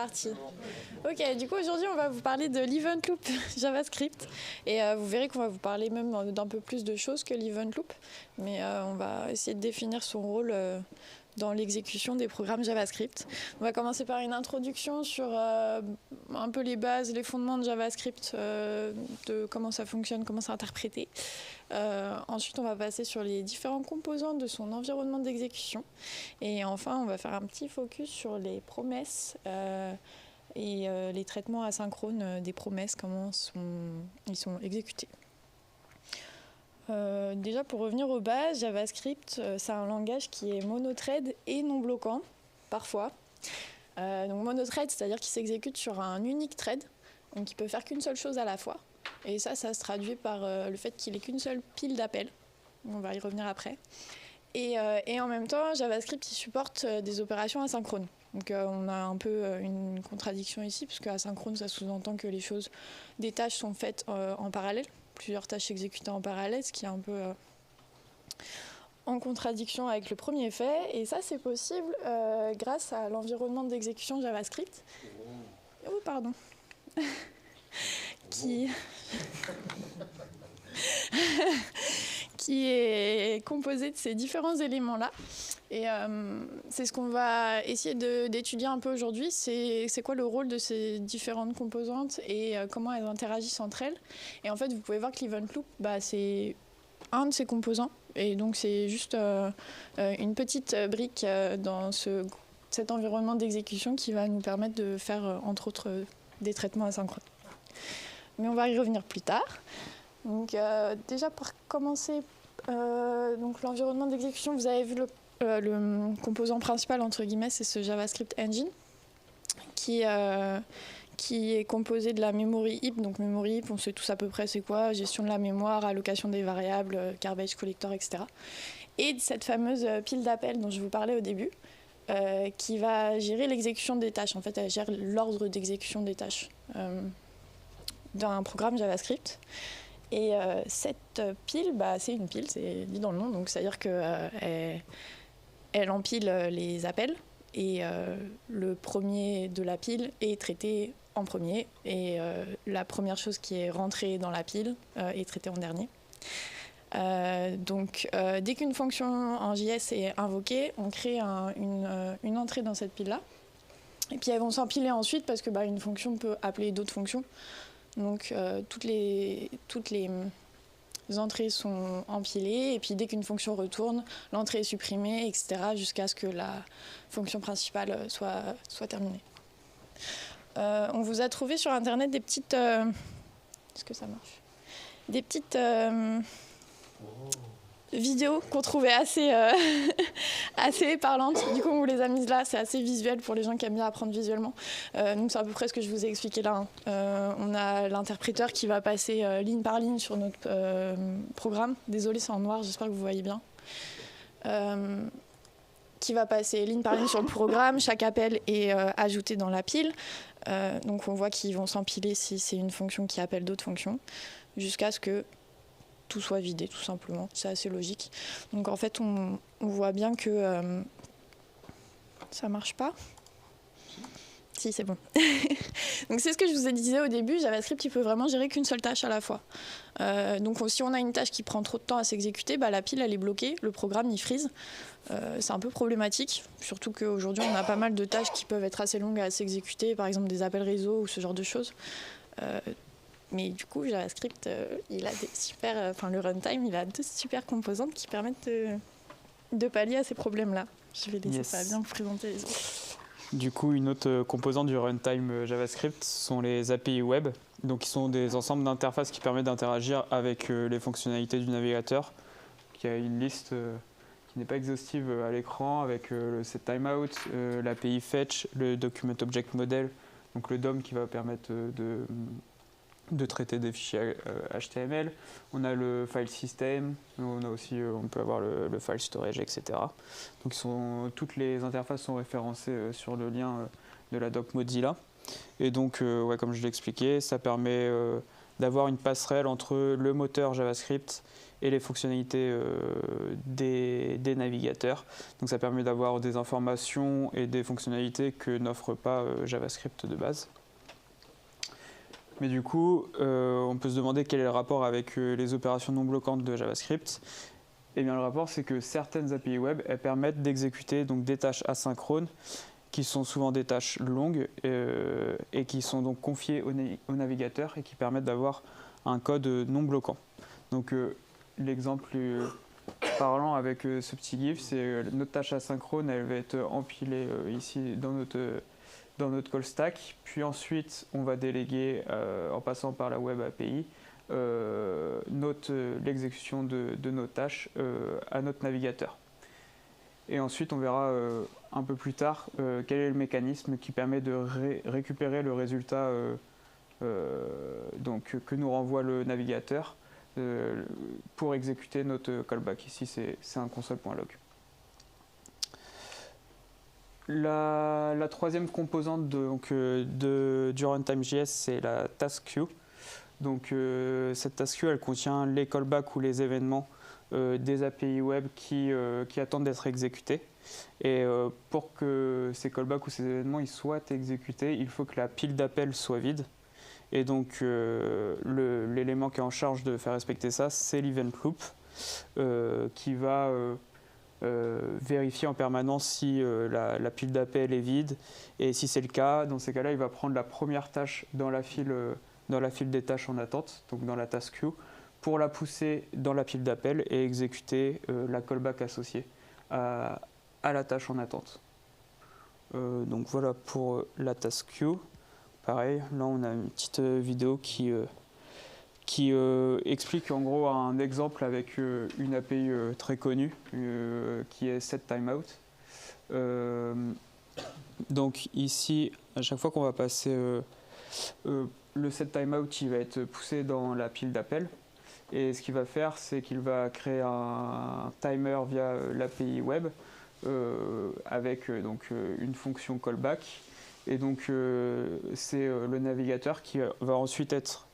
Parti. Ok, du coup aujourd'hui on va vous parler de l'event loop JavaScript et vous verrez qu'on va vous parler même d'un peu plus de choses que l'event loop, mais on va essayer de définir son rôle dans l'exécution des programmes JavaScript. On va commencer par une introduction sur un peu les bases, les fondements de JavaScript, de comment ça fonctionne, comment c'est interprété. Ensuite, on va passer sur les différents composants de son environnement d'exécution. Et enfin, on va faire un petit focus sur les promesses et les traitements asynchrones des promesses, comment ils sont exécutés. Déjà, pour revenir aux bases, JavaScript, c'est un langage qui est monothread et non bloquant, parfois. Donc monothread, c'est-à-dire qu'il s'exécute sur un unique thread, donc il peut faire qu'une seule chose à la fois. Et ça se traduit par le fait qu'il n'ait qu'une seule pile d'appels. On va y revenir après. Et en même temps, JavaScript il supporte des opérations asynchrones. Donc on a un peu une contradiction ici, puisque asynchrone, ça sous-entend que les choses, des tâches sont faites en parallèle, plusieurs tâches exécutées en parallèle, ce qui est un peu en contradiction avec le premier fait. Et ça, c'est possible grâce à l'environnement d'exécution JavaScript. Oh, pardon. qui est composé de ces différents éléments-là. Et c'est ce qu'on va essayer d'étudier un peu aujourd'hui. C'est quoi le rôle de ces différentes composantes et comment elles interagissent entre elles. Et en fait, vous pouvez voir que l'event loop, c'est un de ces composants. Et donc, c'est juste une petite brique dans cet environnement d'exécution qui va nous permettre de faire, entre autres, des traitements asynchrones. Mais on va y revenir plus tard. Donc déjà pour commencer, donc l'environnement d'exécution, vous avez vu le composant principal entre guillemets, c'est ce JavaScript Engine qui est composé de la memory heap. Donc memory heap, on sait tous à peu près c'est quoi, gestion de la mémoire, allocation des variables, garbage collector, etc. Et de cette fameuse pile d'appels dont je vous parlais au début, qui va gérer l'exécution des tâches. En fait, elle gère l'ordre d'exécution des tâches d'un programme JavaScript. Et cette pile, c'est une pile, c'est dit dans le nom, donc c'est-à-dire qu'elle empile les appels et le premier de la pile est traité en premier et la première chose qui est rentrée dans la pile est traitée en dernier. Donc dès qu'une fonction en JS est invoquée, on crée une entrée dans cette pile-là. Et puis elles vont s'empiler ensuite parce que une fonction peut appeler d'autres fonctions. Donc toutes les entrées sont empilées et puis dès qu'une fonction retourne, l'entrée est supprimée, etc. jusqu'à ce que la fonction principale soit terminée. On vous a trouvé sur internet des petites... Est-ce que ça marche ? Des petites vidéos qu'on trouvait assez parlantes. Du coup, on vous les a mises là. C'est assez visuel pour les gens qui aiment bien apprendre visuellement. Donc, c'est à peu près ce que je vous ai expliqué là. On a l'interpréteur qui va passer ligne par ligne sur notre programme. Désolée, c'est en noir. J'espère que vous voyez bien. Qui va passer ligne par ligne sur le programme. Chaque appel est ajouté dans la pile. Donc, on voit qu'ils vont s'empiler si c'est une fonction qui appelle d'autres fonctions, jusqu'à ce que tout soit vidé, tout simplement. C'est assez logique. Donc en fait, on voit bien que ça marche pas. Si, c'est bon. Donc c'est ce que je vous ai dit au début, JavaScript, il peut vraiment gérer qu'une seule tâche à la fois. Donc si on a une tâche qui prend trop de temps à s'exécuter, la pile, elle est bloquée, le programme, il freeze. C'est un peu problématique, surtout qu'aujourd'hui, on a pas mal de tâches qui peuvent être assez longues à s'exécuter, par exemple des appels réseau ou ce genre de choses. Mais du coup, JavaScript, il a des super, le runtime, il a deux super composantes qui permettent de pallier à ces problèmes-là. Je vais laisser ça bien vous présenter les autres. Du coup, une autre composante du runtime JavaScript sont les API web. Donc, ils sont des ensembles d'interfaces qui permettent d'interagir avec les fonctionnalités du navigateur. Il y a une liste qui n'est pas exhaustive à l'écran avec le setTimeout, l'API fetch, le document object model, donc le DOM qui va permettre de traiter des fichiers HTML. On a le file system, on a aussi, on peut avoir le file storage, etc. Donc toutes les interfaces sont référencées sur le lien de la doc Mozilla. Et donc, comme je l'ai expliqué, ça permet d'avoir une passerelle entre le moteur JavaScript et les fonctionnalités des navigateurs. Donc ça permet d'avoir des informations et des fonctionnalités que n'offre pas JavaScript de base. Mais du coup, on peut se demander quel est le rapport avec les opérations non bloquantes de JavaScript. Eh bien, le rapport, c'est que certaines API web elles permettent d'exécuter donc, des tâches asynchrones qui sont souvent des tâches longues et qui sont donc confiées au navigateur et qui permettent d'avoir un code non bloquant. Donc, l'exemple parlant avec ce petit GIF, c'est notre tâche asynchrone, elle va être empilée ici dans notre call stack, puis ensuite on va déléguer en passant par la Web API l'exécution de nos tâches à notre navigateur. Et ensuite on verra un peu plus tard quel est le mécanisme qui permet de récupérer le résultat que nous renvoie le navigateur pour exécuter notre callback. Ici c'est un console.log. La troisième composante du runtime.js, c'est la task queue. Donc cette task queue, elle contient les callbacks ou les événements des API web qui attendent d'être exécutés. Et pour que ces callbacks ou ces événements ils soient exécutés, il faut que la pile d'appel soit vide. Et donc l'élément qui est en charge de faire respecter ça, c'est l'event loop qui va vérifier en permanence si la pile d'appel est vide. Et si c'est le cas, dans ces cas-là, il va prendre la première tâche dans la file des tâches en attente, donc dans la task queue, pour la pousser dans la pile d'appel et exécuter la callback associée à la tâche en attente. Donc voilà pour la task queue. Pareil, là on a une petite vidéo qui explique en gros un exemple avec une API très connue qui est setTimeout. Donc ici, à chaque fois qu'on va passer le setTimeout, il va être poussé dans la pile d'appel. Et ce qu'il va faire, c'est qu'il va créer un timer via l'API web avec une fonction callback. Et donc c'est le navigateur qui va ensuite être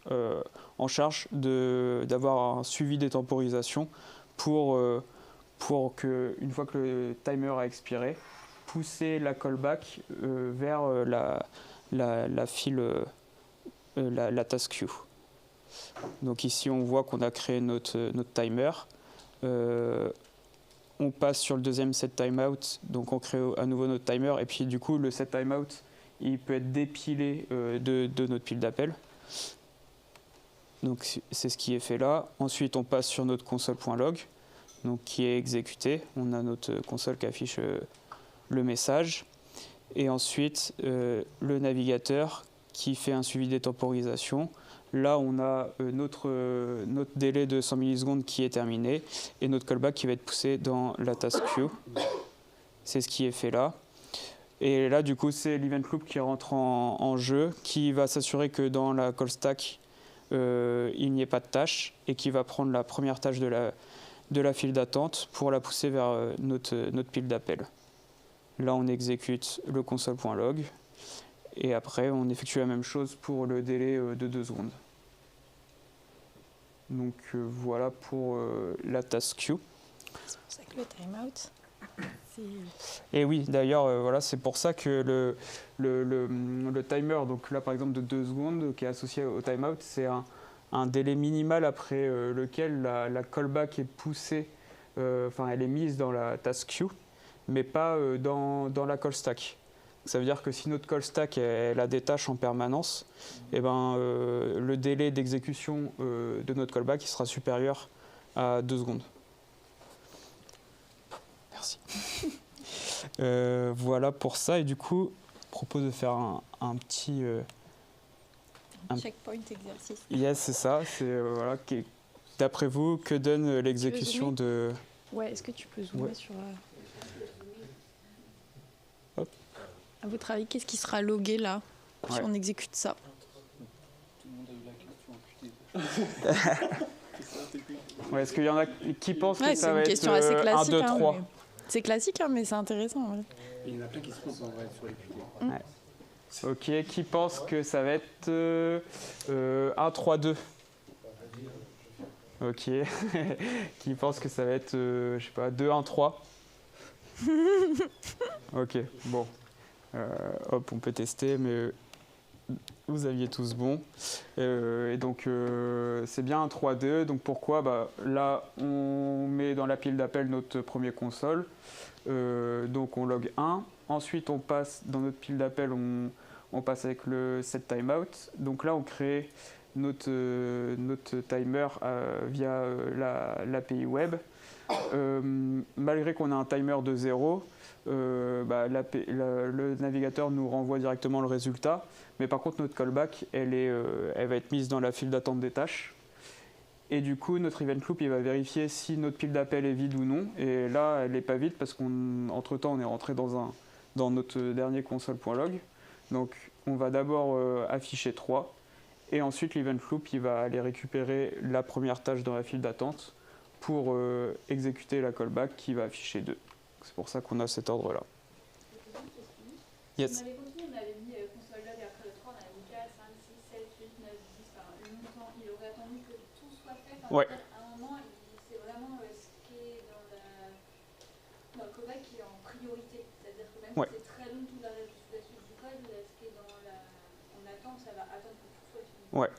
en charge d'avoir un suivi des temporisations pour que, une fois que le timer a expiré, pousser la callback vers la file, la task queue. Donc ici on voit qu'on a créé notre timer. On passe sur le deuxième setTimeout, donc on crée à nouveau notre timer, et puis du coup le setTimeout il peut être dépilé de notre pile d'appel. Donc c'est ce qui est fait là. Ensuite on passe sur notre console.log, donc qui est exécuté. On a notre console qui affiche le message. Et ensuite le navigateur qui fait un suivi des temporisations. Là on a notre délai de 100 millisecondes qui est terminé et notre callback qui va être poussé dans la task queue. C'est ce qui est fait là. Et là, du coup, c'est l'event loop qui rentre en jeu, qui va s'assurer que dans la call stack, il n'y ait pas de tâche et qui va prendre la première tâche de la file d'attente pour la pousser vers notre pile d'appel. Là, on exécute le console.log et après, on effectue la même chose pour le délai de 2 secondes. Donc voilà pour la task queue. C'est pour ça que le timeout... Et oui, d'ailleurs, voilà, c'est pour ça que le timer, donc là par exemple de 2 secondes, qui est associé au timeout, c'est un délai minimal après lequel la callback est poussée, elle est mise dans la task queue, mais pas dans la call stack. Ça veut dire que si notre call stack elle a des tâches en permanence, et le délai d'exécution de notre callback il sera supérieur à 2 secondes. Merci. Voilà pour ça. Et du coup, je propose de faire un petit... checkpoint exercice. Yes, c'est ça. C'est, voilà, d'après vous, que donne l'exécution de... Ouais, est-ce que tu peux zoomer sur... Hop. À votre avis, qu'est-ce qui sera logué là, si on exécute ça? Tout le monde a eu la question en QT. Est-ce qu'il y en a qui pensent que ça va être question assez classique, 1, 2, 3 mais... C'est classique, mais c'est intéressant. Ouais. Il y en a plein qui se posent en vrai sur les QT. Ok, qui pense que ça va être 1, 3, 2 Ok. Qui pense que ça va être, je sais pas, 2, 1, 3. Ok, bon. Hop, on peut tester, mais vous aviez tous bon. Et donc, c'est bien un 3-2. Donc, pourquoi là, on met dans la pile d'appel notre premier console. Donc, on log 1. Ensuite, on passe dans notre pile d'appel, on passe avec le set timeout. Donc là, on crée notre timer via l'API web. Malgré qu'on a un timer de 0, le navigateur nous renvoie directement le résultat. Mais par contre, notre callback, elle va être mise dans la file d'attente des tâches. Et du coup, notre event loop, il va vérifier si notre pile d'appel est vide ou non. Et là, elle n'est pas vide parce qu'entre-temps, on est rentré dans notre dernier console.log. Donc, on va d'abord afficher 3. Et ensuite, l'event loop, il va aller récupérer la première tâche dans la file d'attente pour exécuter la callback qui va afficher 2. C'est pour ça qu'on a cet ordre-là. Yes. On avait continué, on avait mis console log après le 3, on avait mis 4, 5, 6, 7, 8, 9, 10, enfin longtemps. Il aurait attendu que tout soit fait. Enfin, Ouais. à un moment, c'est vraiment ce qui est dans le callback qui est en priorité. C'est-à-dire que même Ouais. si c'est très long toute la suite du code, ce qui est en attente, ça va attendre que tout soit fini. Ouais.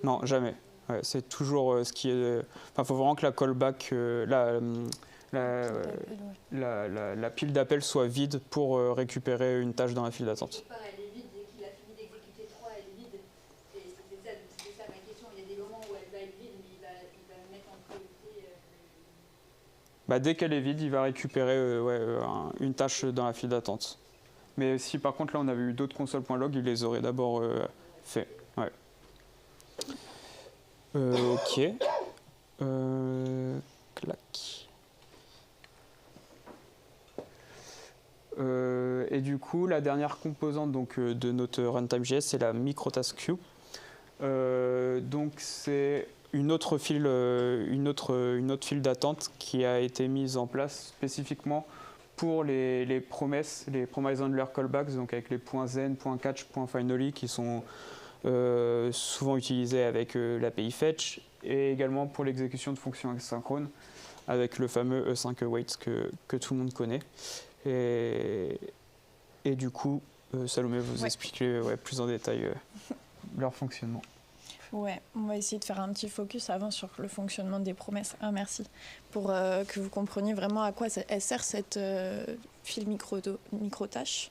Non, jamais. Ouais, c'est toujours ce qui est. Enfin, il faut vraiment que la callback, la pile d'appel soit vide pour récupérer une tâche dans la file d'attente. Et pareil, elle est vide, dès qu'il a fini d'exécuter 3, elle est vide. C'était ça ma question. Il y a des moments où elle va être vide, mais il va mettre en priorité. Dès qu'elle est vide, il va récupérer une tâche dans la file d'attente. Mais si par contre là on avait eu d'autres console.log, il les aurait d'abord fait. Ouais. Ok. Clac. Et du coup, la dernière composante de notre runtime.js, c'est la microtask queue. Donc c'est une autre file d'attente qui a été mise en place spécifiquement pour les promesses, les promise handler callbacks, donc avec les .zen, .catch, .finally qui sont souvent utilisés avec l'API fetch, et également pour l'exécution de fonctions asynchrones avec le fameux E5-await que tout le monde connaît. Et du coup, Salomé vous expliquer plus en détail leur fonctionnement. Ouais, on va essayer de faire un petit focus avant sur le fonctionnement des promesses. Merci. Pour que vous compreniez vraiment à quoi elle sert cette file micro-tâche.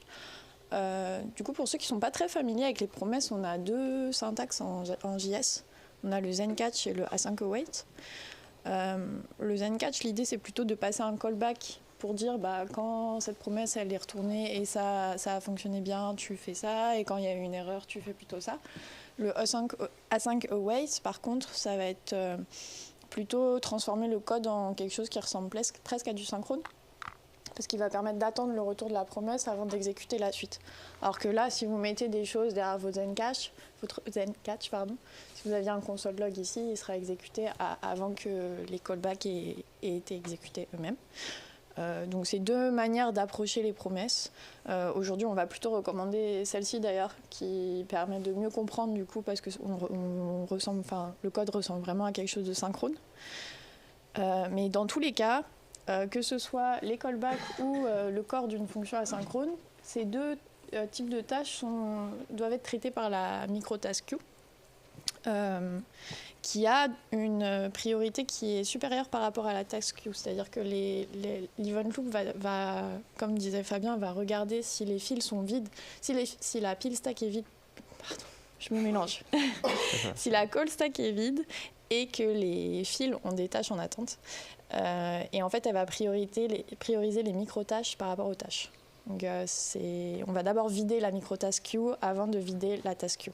Du coup, pour ceux qui ne sont pas très familiers avec les promesses, on a deux syntaxes en JS. On a le zen-catch et le async-await. Le zen-catch, l'idée, c'est plutôt de passer un callback pour dire quand cette promesse elle est retournée et ça a fonctionné bien, tu fais ça, et quand il y a eu une erreur, tu fais plutôt ça. Le async-await, par contre, ça va être plutôt transformer le code en quelque chose qui ressemble presque à du synchrone, parce qu'il va permettre d'attendre le retour de la promesse avant d'exécuter la suite. Alors que là, si vous mettez des choses derrière votre zen-catch, si vous aviez un console log ici, il sera exécuté avant que les callbacks aient été exécutés eux-mêmes. Donc c'est deux manières d'approcher les promesses. Aujourd'hui, on va plutôt recommander celle-ci d'ailleurs, qui permet de mieux comprendre du coup, parce que le code ressemble vraiment à quelque chose de synchrone. Mais dans tous les cas, que ce soit les callbacks ou le corps d'une fonction asynchrone, ces deux types de tâches doivent être traitées par la microtask queue, qui a une priorité qui est supérieure par rapport à la task queue. C'est-à-dire que l'event loop va, comme disait Fabien, va regarder si les fils sont vides, si la pile stack est vide. Pardon, je me mélange. Si la call stack est vide et que les fils ont des tâches en attente. Et en fait, elle va prioriser les micro-tâches par rapport aux tâches. Donc, on va d'abord vider la microtask queue avant de vider la task queue.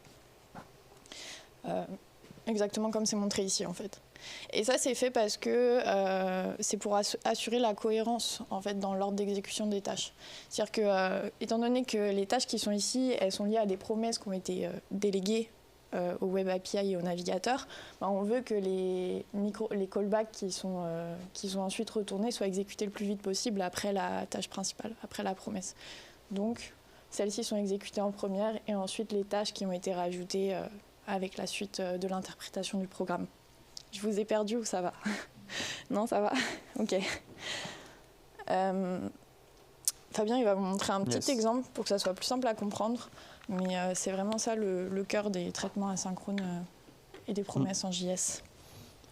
Exactement comme c'est montré ici, en fait. Et ça, c'est fait parce que c'est pour assurer la cohérence, en fait, dans l'ordre d'exécution des tâches. C'est-à-dire que, étant donné que les tâches qui sont ici, elles sont liées à des promesses qui ont été déléguées au Web API et au navigateur, on veut que les callbacks qui sont ensuite retournés soient exécutés le plus vite possible après la tâche principale, après la promesse. Donc, celles-ci sont exécutées en première et ensuite les tâches qui ont été rajoutées avec la suite de l'interprétation du programme. Je vous ai perdu ou ça va? Non, ça va? Ok. Fabien, il va vous montrer un petit exemple pour que ça soit plus simple à comprendre. Mais c'est vraiment ça le cœur des traitements asynchrones et des promesses en JS.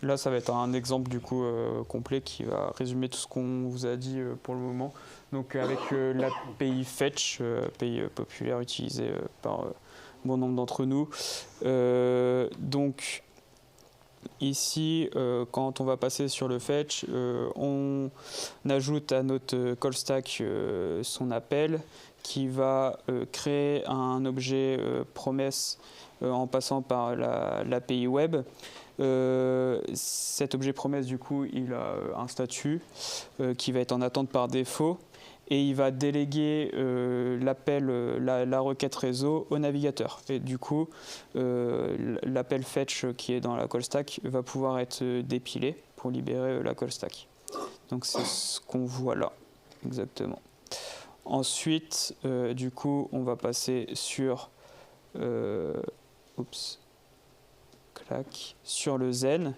Là, ça va être un exemple du coup complet qui va résumer tout ce qu'on vous a dit pour le moment. Donc avec l'API Fetch, API populaire utilisée par bon nombre d'entre nous. Donc ici, quand on va passer sur le fetch, on ajoute à notre call stack son appel qui va créer un objet promesse en passant par l'API web. Cet objet promesse, du coup, il a un statut qui va être en attente par défaut et il va déléguer l'appel, la requête réseau au navigateur. Et du coup, l'appel fetch qui est dans la call stack va pouvoir être dépilé pour libérer la call stack. Donc c'est ce qu'on voit là, exactement. Ensuite, du coup, on va passer sur sur le Zen.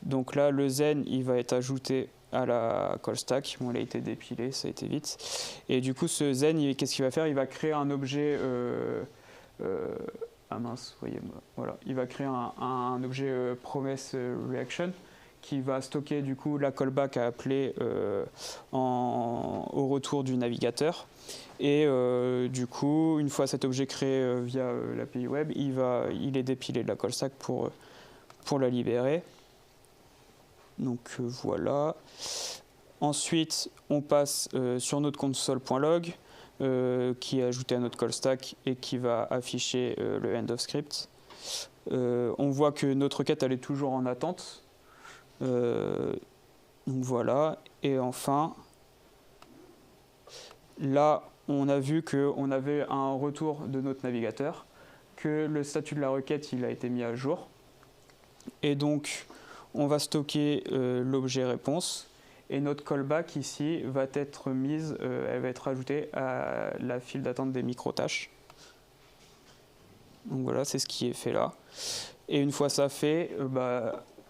Donc là, le Zen, il va être ajouté à la call stack. Bon, il a été dépilé, ça a été vite. Et du coup, ce Zen, qu'est-ce qu'il va faire? Il va créer un objet... ah mince, voyez-moi. Voilà. Il va créer un objet promise reaction qui va stocker du coup la callback à appeler au retour du navigateur. Et du coup, une fois cet objet créé via l'API web, il est dépilé de la call stack pour la libérer. Donc voilà. Ensuite, on passe sur notre console.log qui est ajouté à notre call stack et qui va afficher le end of script. On voit que notre requête elle est toujours en attente. Donc voilà. Et enfin, là, on a vu qu'on avait un retour de notre navigateur, que le statut de la requête il a été mis à jour. Et donc, on va stocker l'objet réponse. Et notre callback ici va être mise, elle va être ajoutée à la file d'attente des micro-tâches. Donc voilà, c'est ce qui est fait là. Et une fois ça fait,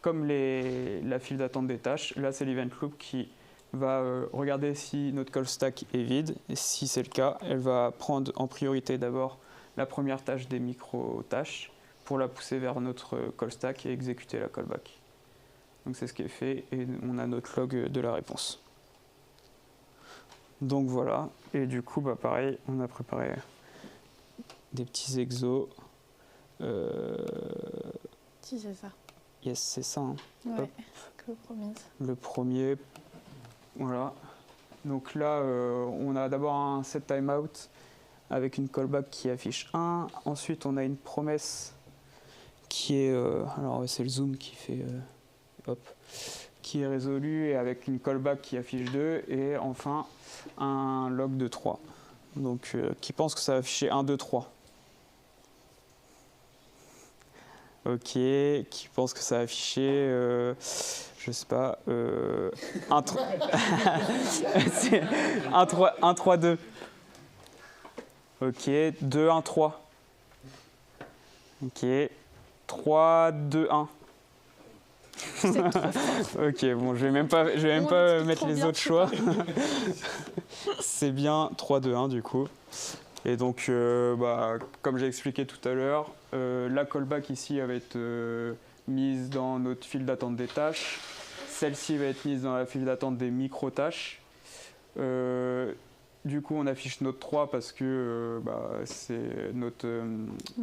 comme la file d'attente des tâches, là c'est l'event loop qui va regarder si notre call stack est vide. Et si c'est le cas, elle va prendre en priorité d'abord la première tâche des micro-tâches pour la pousser vers notre call stack et exécuter la callback. Donc c'est ce qui est fait et on a notre log de la réponse. Donc voilà, et du coup pareil, on a préparé des petits exos. Si c'est ça. Yes, c'est ça. Hein. Ouais, que promise. Le premier, voilà. Donc là, on a d'abord un set timeout avec une callback qui affiche 1. Ensuite, on a une promesse qui est... alors c'est le zoom qui fait... qui est résolu et avec une callback qui affiche 2 et enfin un log de 3. Donc qui pense que ça va afficher 1, 2, 3. Ok, qui pense que ça va afficher, je sais pas, 1, 3, 1, 3, 2. Ok, 2, 1, 3. Ok, 3, 2, 1. Ok, bon, je vais même pas mettre les autres choix. C'est bien 3, 2, 1 du coup. Et donc, comme j'ai expliqué tout à l'heure, la callback ici elle va être mise dans notre file d'attente des tâches. Celle-ci va être mise dans la file d'attente des micro-tâches. Du coup, on affiche notre 3 parce que c'est notre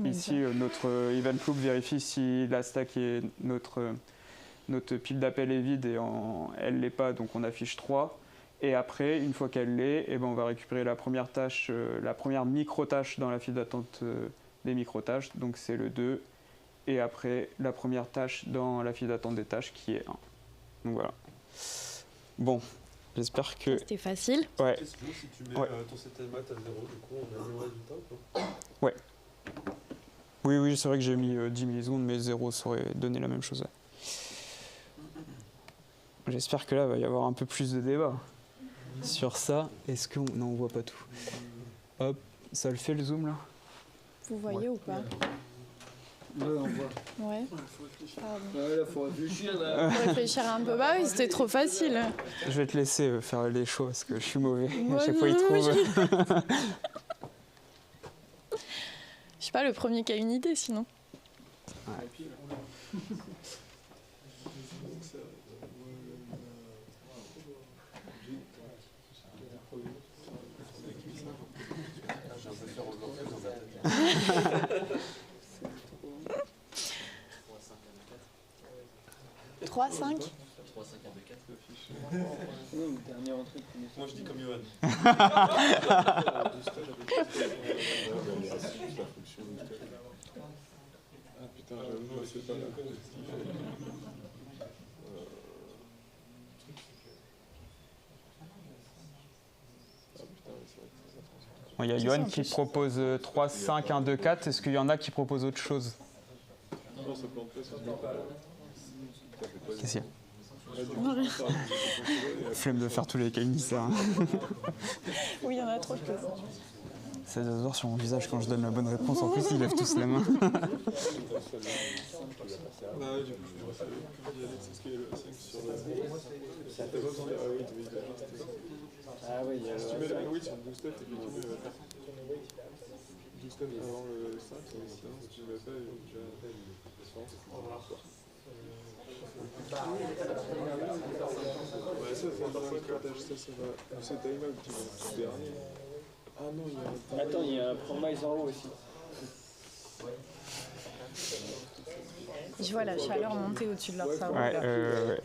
ici notre event loop vérifie si la stack est notre pile d'appel est vide et elle l'est pas, donc on affiche 3. Et après, une fois qu'elle l'est, on va récupérer la première tâche, la première micro-tâche dans la file d'attente des micro-tâches, donc c'est le 2. Et après, la première tâche dans la file d'attente des tâches qui est 1. Donc voilà. Bon, j'espère que... C'était facile. Ouais. Question, si tu mets ton système math à 0, du coup, on a 0 résultat ou pas? Ouais. Oui, c'est vrai que j'ai mis 10 millisecondes, mais 0 ça aurait donné la même chose. J'espère que là, il va y avoir un peu plus de débat sur ça. Est-ce qu'on... Non, on voit pas tout. Hop, ça le fait le zoom là? Vous voyez ou pas? Ouais, on voit. Ouais. Faut réfléchir. Pardon. Ouais, là, faut réfléchir, là. Faut réfléchir un peu. Bah oui, c'était trop facile. Je vais te laisser faire les shows parce que je suis mauvais. Moi, À chaque fois, il non, trouve. Je sais pas, le premier qui a une idée sinon. Et puis, Trois, 5. non, le dernier entrée, le premier Moi je dis comme Johan. Ah putain, j'avoue, moi c'est pas là. Bon, il y a C'est Johan ça, en qui plus. propose 3, 5, 1, 2, 4. Est-ce qu'il y en a qui proposent autre chose? Non, ça plante pas, ça se met pas. Qu'est-ce qu'il y a? Ah, du coup, ça, Flemme de faire tous les cas unitaires. Oui, il y en a trop. Ça doit se voir sur mon visage quand je donne la bonne réponse. En plus, ils lèvent tous la main. Ah ouais, du coup, je savais plus y aller, c'est ce qu'il y a le 5 sur le... T'as pas besoin de... Ah oui, tu veux Ah ouais, il y a Si tu mets le oui sur le 12 step, effectivement, il va faire 12 step avant le 5, mais sinon, si tu ne le fais pas, il va déjà... Ouais, ça, c'est un partage, ça va... C'est time out, tu vas tout dernier. Ah non, il y a un... Attends, il y a un promise en haut aussi. Je vois la chaleur monter au-dessus de leur cerveau. Ouais, là. ouais.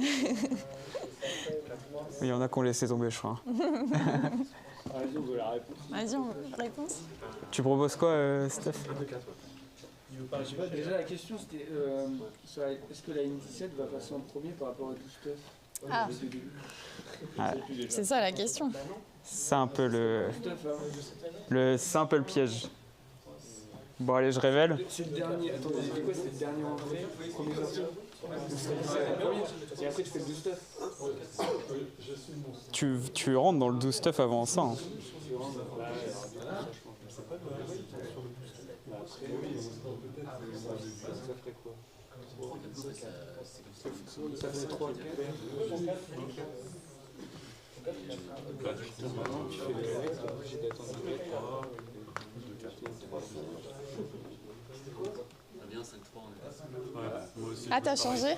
Il y en a qui ont laissé tomber, je crois. Vas-y, on veut la réponse. Vas-y, réponse. Tu proposes quoi, Steph? Déjà, la question c'était est-ce que la N17 va passer en premier par rapport à 12 stuff? Ah, c'est ça la question. C'est un peu le... Stuff, hein. C'est un peu le piège. Bon, allez, je révèle. C'est le dernier. Attendez, c'était quoi? C'était le dernier entrée, premier sorti. Et après, tu fais le 12 stuff. Tu rentres dans le 12 stuff avant ça. Hein. Ça fait 3 Ah, t'as changé?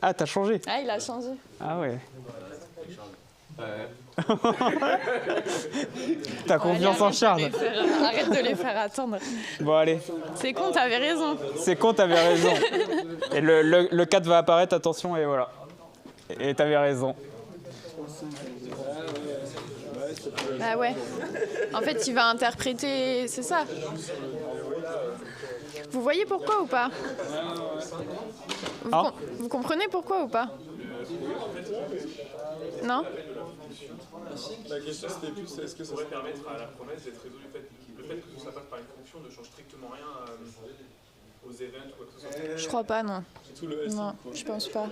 Ah, t'as changé? Ah, il a changé. Ah ouais. T'as confiance en Charles. Arrête de les faire attendre. Bon, allez. C'est con, t'avais raison. C'est con, t'avais raison. Et le 4 va apparaître, attention, et voilà. Et t'avais raison. Ah ouais. En fait, il va interpréter... C'est ça. Vous voyez pourquoi ou pas? Vous comprenez pourquoi ou pas? Non? La question c'était plus, est-ce que ça pourrait permettre à la promesse d'être résolue. Le fait que ça passe par une fonction ne change strictement rien aux events ou quoi que ce soit. Je crois pas, non. C'est tout le S. Non, je pense pas.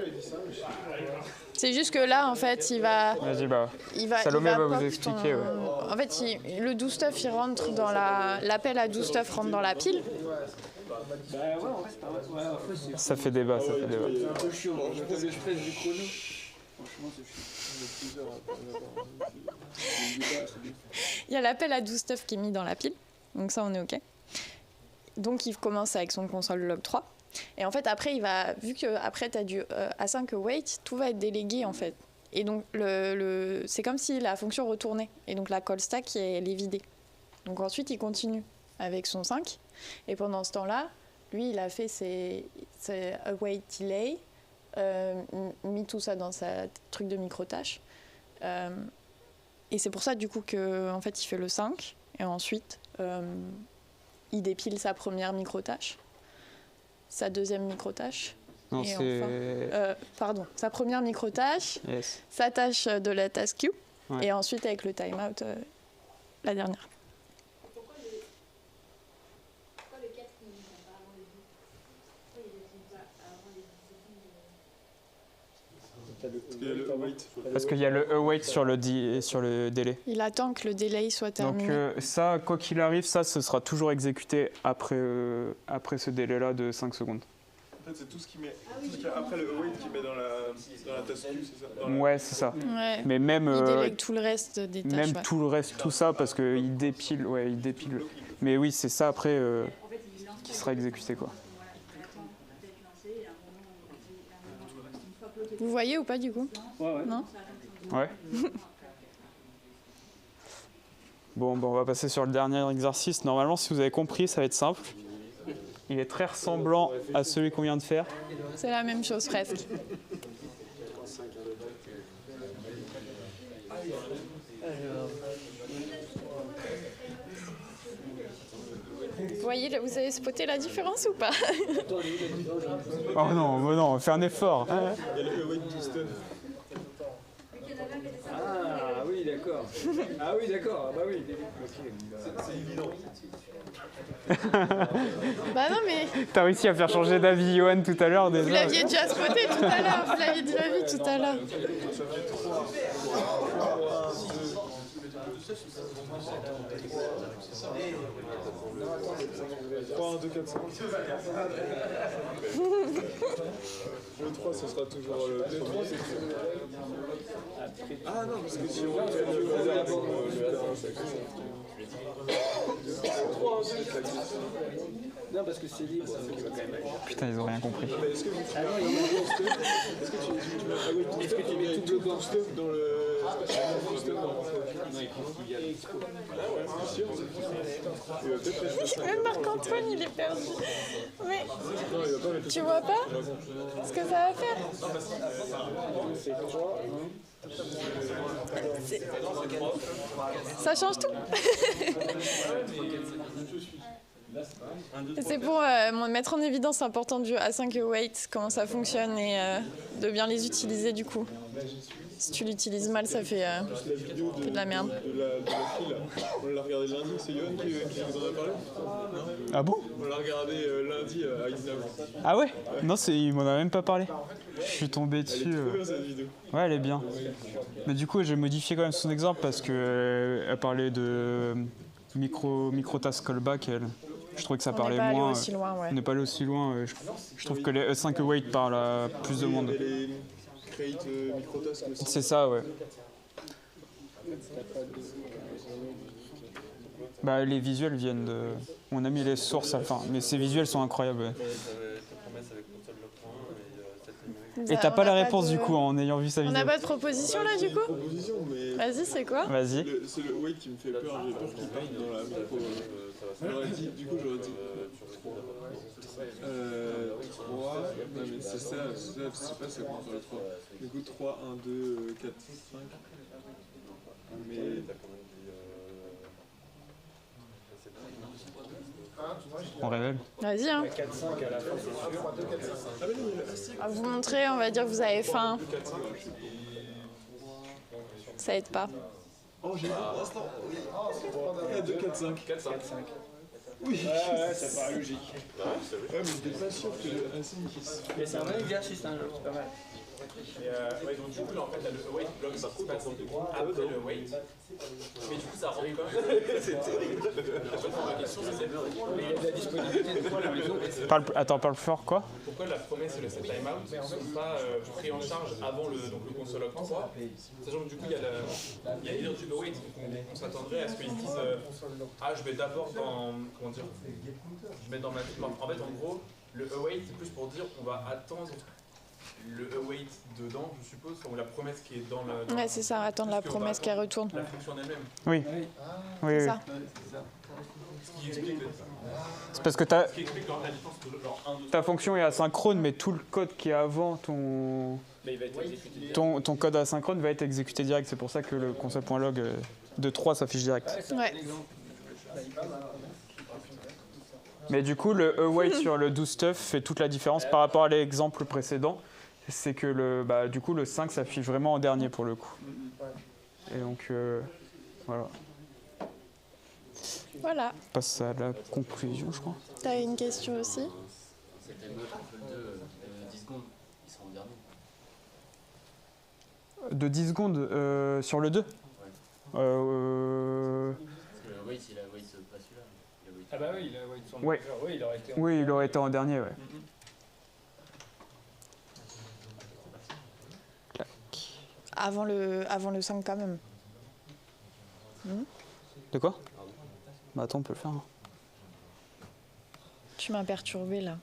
C'est juste que là, en fait, il va... Vas-y, bah. il Salomé va vous pop expliquer, ouais. En fait, le 12 stuff, il rentre dans l'appel à 12 stuff rentre dans la pile. Bah ouais, en fait, c'est pas mal. Ouais, après, c'est Ça fait débat, ça fait débat. un peu chiant. Je trouve le stress du chrono. Franchement, c'est chiant. Il y a l'appel à 12 stuff qui est mis dans la pile. Donc ça, on est OK. Donc, il commence avec son console log 3. Et en fait, après, vu que après tu as du A5 await, tout va être délégué, en fait. Et donc, c'est comme si la fonction retournait. Et donc, la call stack, elle est vidée. Donc, ensuite, il continue avec son 5. Et pendant ce temps-là, lui, il a fait ses await delay, mis tout ça dans sa truc de micro-tâche. Et c'est pour ça, du coup, qu'en fait, il fait le 5. Et ensuite, il dépile sa première micro-tâche, sa deuxième micro-tâche. Non, et c'est... pardon, sa première micro-tâche, Yes. sa tâche de la task queue, Ouais. et ensuite, avec le timeout, la dernière. Pourquoi le 4 il n'est pas avant le 10? Pourquoi il ne pas avant les 10 secondes? Il y a le await. Parce qu'il y a le await sur le délai. Il attend que le délai soit Donc terminé. ça, quoi qu'il arrive, ça, ce sera toujours exécuté après ce délai-là de 5 secondes. En fait, c'est tout ce qu'il met, tout ce qu'il y a après le await qu'il met dans la task queue, c'est ça? Ouais, c'est ça. Ouais. Mais même, Il délègue tout le reste des tâches. même ouais. tout le reste, tout ça, parce qu'il dépile, il dépile. Mais oui, c'est ça après qui sera exécuté, quoi. Vous voyez ou pas du coup? Ouais. Non? Ouais. Bon, on va passer sur le dernier exercice. Normalement, si vous avez compris, ça va être simple. Il est très ressemblant à celui qu'on vient de faire. C'est la même chose presque. Vous avez spoté la différence ou pas? Oh non, fais un effort. Il y a le await to stuff. Ah oui, d'accord. Ah oui, d'accord. Ah bah oui. C'est évident. Bah non mais T'as réussi à faire changer d'avis Johan tout à l'heure vous déjà. l'aviez déjà spoté tout à l'heure, vous l'aviez déjà vu tout à l'heure. Ça fait 3, 1, 2, 4, 5. Le 3, ce sera toujours le 3, c'est ah non, parce que si on fait le hasard, Non, parce que c'est libre, donc il va quand même aller. Putain, ils ont rien compris. est-ce que tu mets tout le stuff dans le... Même Marc-Antoine il est perdu. Mais tu vois pas ce que ça va faire? Ça change tout. C'est pour mettre en évidence l'importance du A5 await, comment ça fonctionne et de bien les utiliser du coup. Si tu l'utilises mal, ça fait La vidéo de la merde. de la fille, là. On l'a regardé lundi, c'est Yoann qui vous en a parlé? Ah bon? On l'a regardé lundi à Islam. Ah ouais? Non, il m'en a même pas parlé. Je suis tombé Elle est dessus. trop bien cette vidéo. Ouais, elle est bien. Mais du coup, j'ai modifié quand même son exemple parce que elle parlait de micro-task callback. Je trouvais que ça On parlait n'est pas allé moins. aussi loin, ouais. On n'est pas allé aussi loin. Je trouve que les E5 await parlent à plus de monde. Et les create microtasks aussi. C'est ça, ouais. Bah, les visuels viennent de. On a mis les sources à la fin, mais ces visuels sont incroyables. Ouais. Et t'as pas la réponse du coup en ayant vu sa On vidéo. n'a pas de proposition là du coup? Proposition, mais Vas-y, c'est quoi? Vas-y. c'est le await qui me fait peur. J'ai peur qu'il parte dans la micro. J'aurais dit 3. 3. Non, mais c'est ça, je sais pas, ça compte sur le 3. Du coup, 3, 1, 2, 4, 5. Mais. On révèle. Vas-y, hein. 4-5 à la fin, c'est sûr. À vous montrer, on va dire que vous avez faim. Ça aide pas. Oh, j'ai vu pour l'instant. 2, 4, 5. 4, 5. Oui. Ouais, ça paraît logique. Ouais, mais j'étais pas sûr que le A5 Mais c'est un bon exercice, hein, c'est pas mal. Ouais, donc du coup, là, en fait, là, le await bloque ça se passe après le wait. Mais du coup, ça rend quand même. C'est terrible. Ma question, c'est Mais il y a de la disponibilité de points dans les autres. Parle fort quoi? pourquoi la promesse et le set timeout ne sont pas pris en charge avant le console log 3, sachant que du coup, il y a l'idée du await. On s'attendrait à ce qu'ils disent je vais d'abord dans. Comment dire? Je mets dans ma. En fait, en gros, le await, c'est plus pour dire on va attendre le await dedans, je suppose, ou la promesse qui est dans le. Ouais, c'est ça, attendre la promesse qu'elle retourne. La fonction en elle-même. Oui. Oui, oui. Ça. Ce qui explique, C'est parce que la différence de genre 1, 2, ta fonction est asynchrone, mais tout le code qui est avant Mais il va être exécuté. ton code asynchrone va être exécuté direct. C'est pour ça que le console.log de 3 s'affiche direct. Ouais. Mais du coup, le await sur le doStuff fait toute la différence par rapport à l'exemple précédent. C'est que du coup, le 5 s'affiche vraiment en dernier pour le coup. Et donc, voilà. Voilà. On passe à la conclusion, je crois. T'as une question aussi? C'était le 2, 10 secondes, ils seront en dernier. De 10 secondes sur le 2 Parce que le wait, il a wait pas celui-là. Il a wait. Ah bah oui, il a wait son Ouais. majeur. Oui, il aurait été. Oui, il aurait été en dernier, ouais. Avant le 5 quand même. De quoi? Bah attends, on peut le faire. Hein. Tu m'as perturbé là.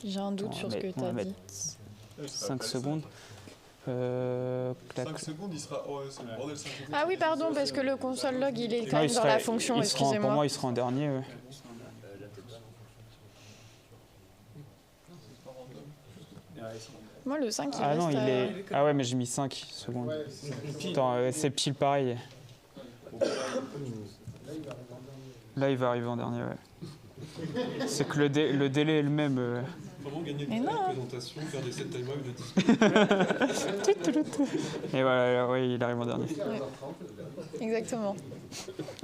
J'ai un doute Attends, sur ce que on tu va as mettre dit. 5 secondes. 5 Clac. secondes, il sera. Oh, c'est le bordel, 5 secondes. Ah oui, pardon, parce que le console log, il est quand Non, même il dans serait- la fonction, il sera en- Pour excusez-moi. moi, il sera en dernier, ouais. Moi, le 5, il Ah reste... non, il est... Ah ouais, mais j'ai mis 5 secondes. Attends, c'est pile pareil. Là, il va arriver en dernier, ouais. C'est que le délai est le même. Vraiment gagner Mais du temps non. de présentation, faire des set timeouts de 10 Et voilà, oui, il arrive en dernier. Exactement.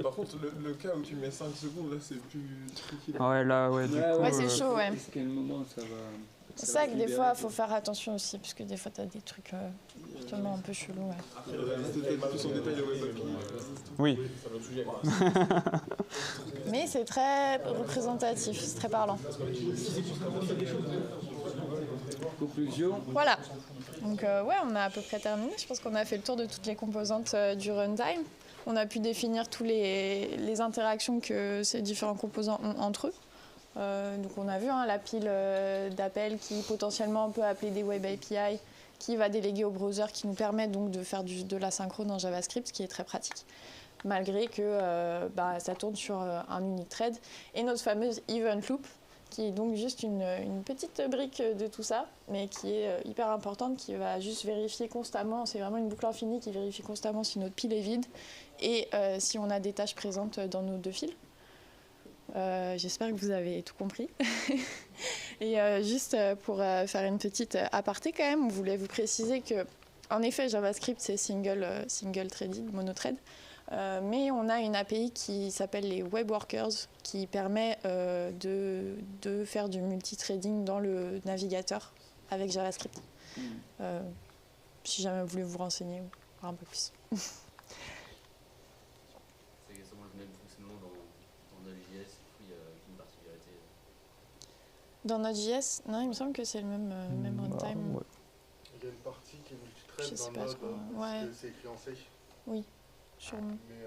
Par contre, le cas où tu mets 5 secondes, là, c'est plus tricky. Ah ouais, là, ouais, du coup... Ouais, c'est chaud, ouais. Est-ce quel moment ça va. C'est ça que des fois, il faut faire attention aussi, parce que des fois, tu as des trucs justement un peu chelous. Ouais. Peut-être plus en détail le web API. Oui. C'est un autre sujet. Mais c'est très représentatif, c'est très parlant. Conclusion. Voilà. Donc ouais, on a à peu près terminé. Je pense qu'on a fait le tour de toutes les composantes du runtime. On a pu définir tous les interactions que ces différents composants ont entre eux. Donc on a vu la pile d'appels qui potentiellement peut appeler des web API, qui va déléguer au browser, qui nous permet donc de faire de l'asynchrone en JavaScript, ce qui est très pratique, malgré que ça tourne sur un unique thread. Et notre fameuse event loop, qui est donc juste une petite brique de tout ça, mais qui est hyper importante, qui va juste vérifier constamment, c'est vraiment une boucle infinie qui vérifie constamment si notre pile est vide et si on a des tâches présentes dans nos deux fils. J'espère que vous avez tout compris. Et juste pour faire une petite aparté quand même, on voulait vous préciser que, en effet, JavaScript c'est single threaded, monothread, mais on a une API qui s'appelle les web workers qui permet de faire du multithreading dans le navigateur avec JavaScript. Si jamais vous voulez vous renseigner ou voir un peu plus. C'est exactement le même fonctionnement dans Node.js, et puis il y a une particularité. Dans Node.js, non, il me semble que c'est le même runtime. ouais. Il y a une partie qui est multithread Je sais dans pas Node, trop. parce Ouais. que c'est écrit en C. Oui, sûrement. Mais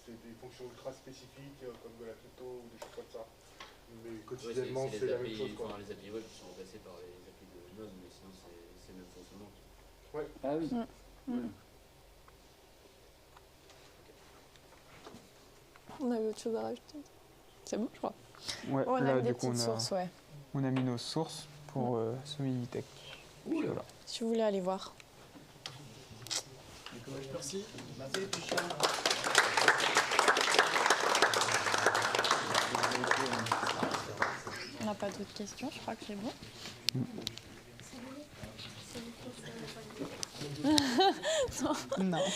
c'est des fonctions ultra spécifiques, comme de la crypto ou des choses comme ça. Mais Ouais, quotidiennement, c'est c'est les la même API, chose. Quoi. enfin, les API web qui sont remplacés par les API de Node, mais sinon c'est le même fonctionnement. Ah oui. On avait autre chose à rajouter. C'est bon, je crois. Ouais, On a là, des du coup, petites sources, ouais. on a mis nos sources pour Soliditech. Voilà. Si vous voulez aller voir. Merci. On n'a pas d'autres questions, je crois que c'est bon. Non.